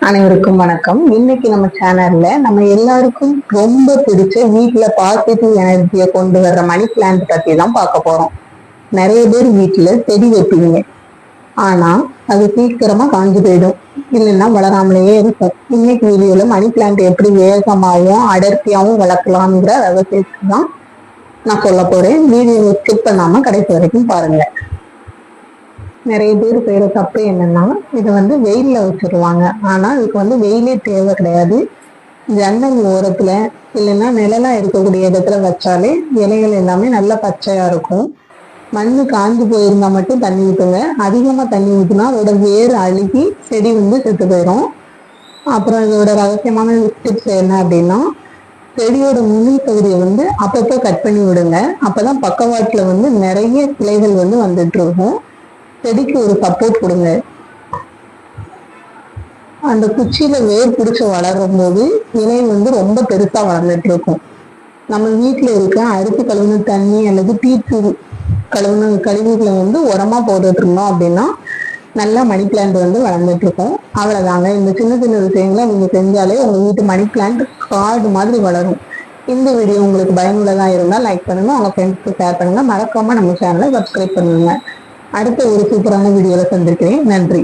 அனைவருக்கும் வணக்கம். இன்னைக்கு நம்ம சேனல்ல நம்ம எல்லாருக்கும் ரொம்ப பிடிச்ச வீட்டுல பாசிட்டிவ் எனர்ஜியை கொண்டு வர்ற மணி பிளான்ட் பத்தி தான் பார்க்க போறோம். நிறைய பேர் வீட்டுல செடி வைப்பீங்க, ஆனா அது சீக்கிரமா காஞ்சு போயிடும், இல்லைன்னா வளராமலேயே இருக்கும். இன்னைக்கு வீடியோல மணி பிளான்ட் எப்படி வேகமாகவும் அடர்த்தியாகவும் வளர்க்கலாம்ங்கிற ரகசியத்தை தான் நான் சொல்ல போறேன். வீடியோவை ஸ்கிப் பண்ணாம கடைசி வரைக்கும் பாருங்க. நிறைய பேர் செய்யற தப்பு என்னன்னா, இதை வெயில்ல வச்சிருவாங்க. ஆனா இதுக்கு வெயிலே தேவை கிடையாது. ஜன்னல் ஓரத்துல இல்லைன்னா நிழலா இருக்கக்கூடிய இடத்துல வச்சாலே இலைகள் எல்லாமே நல்லா பச்சையா இருக்கும். மண்ணு காஞ்சு போயிருந்தா மட்டும் தண்ணி ஊற்றுங்க. அதிகமா தண்ணி ஊற்றினா அதோட வேர் அழுகி செடி செத்து போயிடும். அப்புறம் இதோட ரகசியமான டிப்ஸ் என்ன அப்படின்னா, செடியோட நுனி பகுதியை அப்பப்போ கட் பண்ணி விடுங்க. அப்பதான் பக்கவாட்டுல நிறைய கிளைகள் வந்துட்டு இருக்கும். செடிக்கு ஒரு சப்போர்ட் கொடுங்க. அந்த குச்சியில வேர் பிடிச்சு வளரும் போது இலை ரொம்ப பெருசா வளர்ந்துட்டு இருக்கும். நம்ம வீட்டுல இருக்க அரிசி கழுவுன தண்ணி அல்லது டீத்தூள் கழுவுன கழிவுகளை உரமா போட்டுட்டு இருந்தோம் அப்படின்னா நல்லா மணி பிளான்ட் வளர்ந்துட்டு இருக்கும். அவ்வளவுதாங்க. இந்த சின்ன சின்ன விஷயங்களை நீங்க செஞ்சாலே உங்க வீட்டு மணி பிளான்ட் காடு மாதிரி வளரும். இந்த வீடியோ உங்களுக்கு பயனுள்ளதா இருந்தா லைக் பண்ணுங்க, உங்க ஃப்ரெண்ட்ஸ்க்கு ஷேர் பண்ணுங்க, மறக்காம நம்ம சேனலை சப்ஸ்கிரைப் பண்ணுங்க. அடுத்த ஒரு சூப்பரான வீடியோல சந்திக்கிறேன். நன்றி.